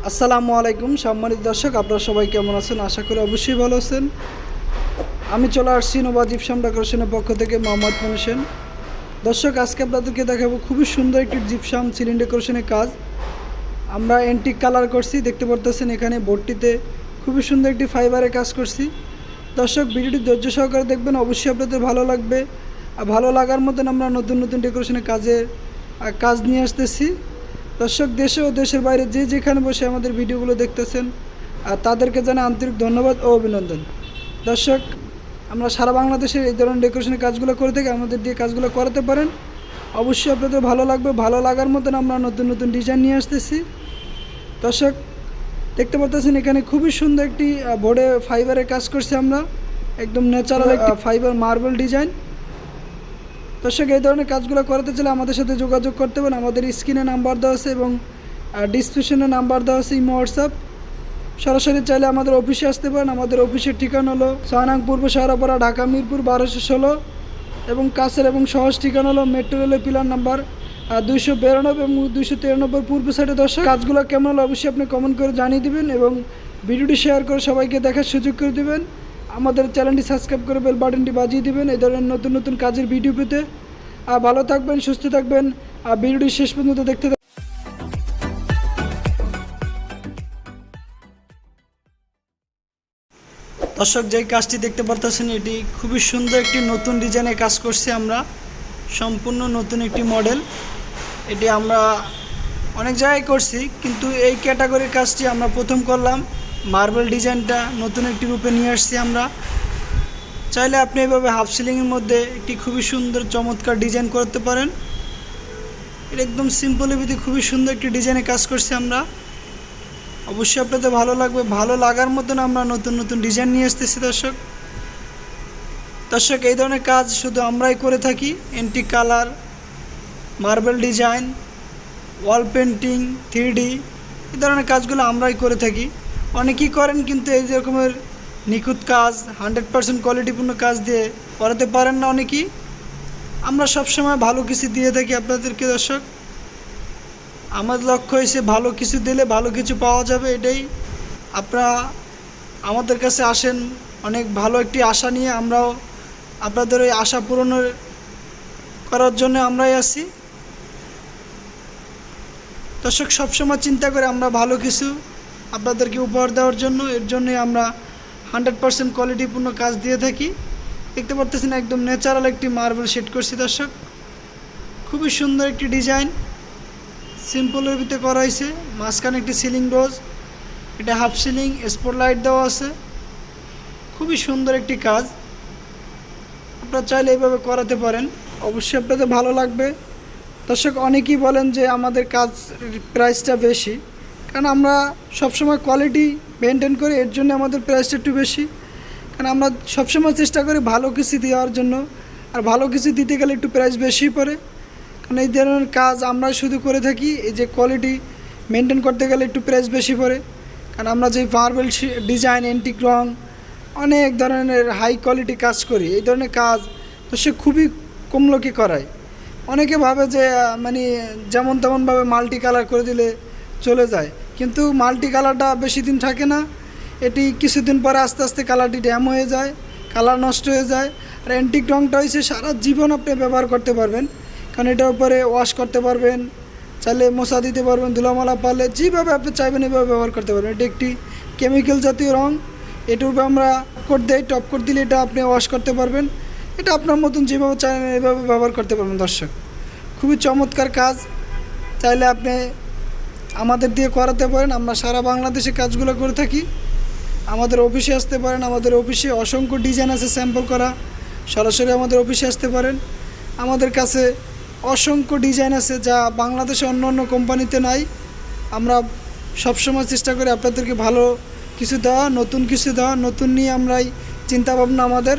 আসসালামু আলাইকুম সম্মানিত দর্শক, আপনারা সবাই কেমন আছেন? আশা করি অবশ্যই ভালো আছেন। আমি চলে আসছি নোভা জিপসাম ডেকোরেশনের পক্ষ থেকে, মোহাম্মদ মনি সেন। দর্শক, আজকে আপনাদেরকে দেখাবো খুবই সুন্দর একটি জিপসাম সিলিং ডেকোরেশনের কাজ। আমরা অ্যান্টিক কালার করছি, দেখতে পারতেছেন এখানে বোর্ডটিতে খুবই সুন্দর একটি ফাইবারে কাজ করছি। দর্শক, ভিডিওটি ধৈর্য সহকারে দেখবেন, অবশ্যই আপনাদের ভালো লাগবে। আর ভালো লাগার মতন আমরা নতুন নতুন ডেকোরেশনের কাজ নিয়ে আসতেছি। দর্শক, দেশে ও দেশের বাইরে যে যেখানে বসে আমাদের ভিডিওগুলো দেখতেছেন আর তাদেরকে জানাই আন্তরিক ধন্যবাদ ও অভিনন্দন। দর্শক, আমরা সারা বাংলাদেশে এই ধরনের ডেকোরেশনের কাজগুলো করে থাকি, আমাদের দিয়ে কাজগুলো করাতে পারেন, অবশ্যই আপনাদের ভালো লাগবে। ভালো লাগার মতন আমরা নতুন নতুন ডিজাইন নিয়ে আসতেছি। দর্শক, দেখতে পাচ্ছেন এখানে খুবই সুন্দর একটি বোর্ডে ফাইবারের কাজ করছি আমরা, একদম ন্যাচারাল একটি ফাইবার মার্বেল ডিজাইন। দর্শক, এই ধরনের কাজগুলো করাতে চাইলে আমাদের সাথে যোগাযোগ করতে পারেন। আমাদের স্ক্রিনে নাম্বার দেওয়া আছে এবং ডিসক্রিপশনে নাম্বার দেওয়া আছে, ইমো হোয়াটসঅ্যাপ। সরাসরি চাইলে আমাদের অফিসে আসতে পারেন। আমাদের অফিসের ঠিকানা হলো 6 নং পূর্ব শেওড়াপাড়া, ঢাকা মিরপুর 1216, এবং কাছের এবং সহজ ঠিকানা হলো মেট্রো রেলের পিলার নাম্বার 292 এবং 293 পূর্ব সাইডে। দর্শক, কাজগুলো কেমন হলো অবশ্যই আপনি কমেন্ট করে জানিয়ে দেবেন এবং ভিডিওটি শেয়ার করে সবাইকে দেখার সুযোগ করে দেবেন। আমাদের চ্যানেলটি সাবস্ক্রাইব করে বেল বাটনটি বাজিয়ে দেবেন এই ধরনের নতুন নতুন কাজের ভিডিও পেতে। ভালো থাকবেন, সুস্থ থাকবেন, আর ভিডিওটি শেষ পর্যন্ত দেখতে। দর্শক, যেই কাজটি দেখতে পারতেছেন এটি খুবই সুন্দর একটি নতুন ডিজাইনে কাজ করছি আমরা, সম্পূর্ণ নতুন একটি মডেল। এটি আমরা অনেক জায়গায় করছি, কিন্তু এই ক্যাটাগরির কাজটি আমরা প্রথম করলাম। মার্বেল ডিজাইনটা নতুন একটি রূপে নিয়ে আসছি আমরা। চাইলে আপনি এভাবে হাফ সিলিংয়ের মধ্যে একটি খুবই সুন্দর চমৎকার ডিজাইন করতে পারেন। এটা একদম সিম্পলের ভিতরে খুবই সুন্দর একটি ডিজাইনে কাজ করছি আমরা, অবশ্যই আপনাদের ভালো লাগবে। ভালো লাগার মতন আমরা নতুন নতুন ডিজাইন নিয়ে আসতেছি। দর্শক, এই ধরনের কাজ শুধু আমরাই করে থাকি। Antique colour, marble design, wall painting, 3D, এই ধরনের কাজগুলো আমরাই করে থাকি। অনেকেই করেন, কিন্তু এই রকমের নিখুঁত কাজ 100% কোয়ালিটিপূর্ণ কাজ দিয়ে করাতে পারেন না অনেকেই। আমরা সবসময় ভালো কিছু দিয়ে থাকি আপনাদেরকে। দর্শক, আমাদের লক্ষ্য হয়েছে ভালো কিছু দিলে ভালো কিছু পাওয়া যাবে, এটাই। আপনারা আমাদের কাছে আসেন অনেক ভালো একটি আশা নিয়ে, আমরাও আপনাদের ওই আশা পূরণ করার জন্য আমরাই আছি। দর্শক, সবসময় চিন্তা করে আমরা ভালো কিছু আপনাদেরকে উপহার দেওয়ার জন্য, এর জন্যই আমরা 100% কোয়ালিটিপূর্ণ কাজ দিয়ে থাকি। দেখতে পারতেছেন একদম ন্যাচারাল একটি মার্বেল শেড করছি। দর্শক, খুবই সুন্দর একটি ডিজাইন, সিম্পলের ভিতরে করা হয়েছে। মাঝখানে একটি সিলিং রোজ, এটা হাফ সিলিং, স্পটলাইট দেওয়া আছে। খুবই সুন্দর একটি কাজ, আপনারা চাইলে এইভাবে করাতে পারেন, অবশ্যই আপনাদের ভালো লাগবে। দর্শক, অনেকেই বলেন যে আমাদের কাজ প্রাইসটা বেশি, কারণ আমরা সবসময় কোয়ালিটি মেনটেন করি, এর জন্য আমাদের প্রাইসটা একটু বেশি। কারণ আমরা সবসময় চেষ্টা করি ভালো কিছু দেওয়ার জন্য, আর ভালো কিছু দিতে গেলে একটু প্রাইস বেশি পড়ে। কারণ এই ধরনের কাজ আমরা শুধু করে থাকি, এই যে কোয়ালিটি মেনটেন করতে গেলে একটু প্রাইস বেশি পড়ে। কারণ আমরা যে মার্বেল ডিজাইন, অ্যান্টিক রং, অনেক ধরনের হাই কোয়ালিটি কাজ করি। এই ধরনের কাজ তো সে খুবই কম লোকে করায়। অনেকে ভাবে যে মানে যেমন তেমনভাবে মাল্টি কালার করে দিলে চলে যায়, কিন্তু মাল্টি কালারটা বেশি দিন থাকে না। এটি কিছুদিন পরে আস্তে আস্তে কালারটি ড্যাম হয়ে যায়, কালার নষ্ট হয়ে যায়। আর অ্যান্টিক রংটা হয়েছে সারা জীবন আপনি ব্যবহার করতে পারবেন, কারণ এটার উপরে ওয়াশ করতে পারবেন, চাইলে মশা দিতে পারবেন, ধুলামালা পারলে যেভাবে আপনি চাইবেন এভাবে ব্যবহার করতে পারবেন। এটি একটি কেমিক্যাল জাতীয় রং, এটার উপরে আমরা কোট দেই, টপ কোট দিলে এটা আপনি ওয়াশ করতে পারবেন। এটা আপনার মতন যেভাবে চাইবেন এভাবে ব্যবহার করতে পারবেন। দর্শক, খুবই চমৎকার কাজ, চাইলে আপনি আমাদের দিয়ে করাতে পারেন। আমরা সারা বাংলাদেশে কাজগুলো করে থাকি। আমাদের অফিসে আসতে পারেন, আমাদের অফিসে অসংখ্য ডিজাইন আছে স্যাম্পল করা। সরাসরি আমাদের অফিসে আসতে পারেন। আমাদের কাছে অসংখ্য ডিজাইন আছে যা বাংলাদেশে অন্য অন্য কোম্পানিতে নাই। আমরা সবসময় চেষ্টা করি আপনাদেরকে ভালো কিছু দেওয়া, নতুন কিছু দেওয়া, নতুন নিয়ে আমরাই চিন্তাভাবনা আমাদের।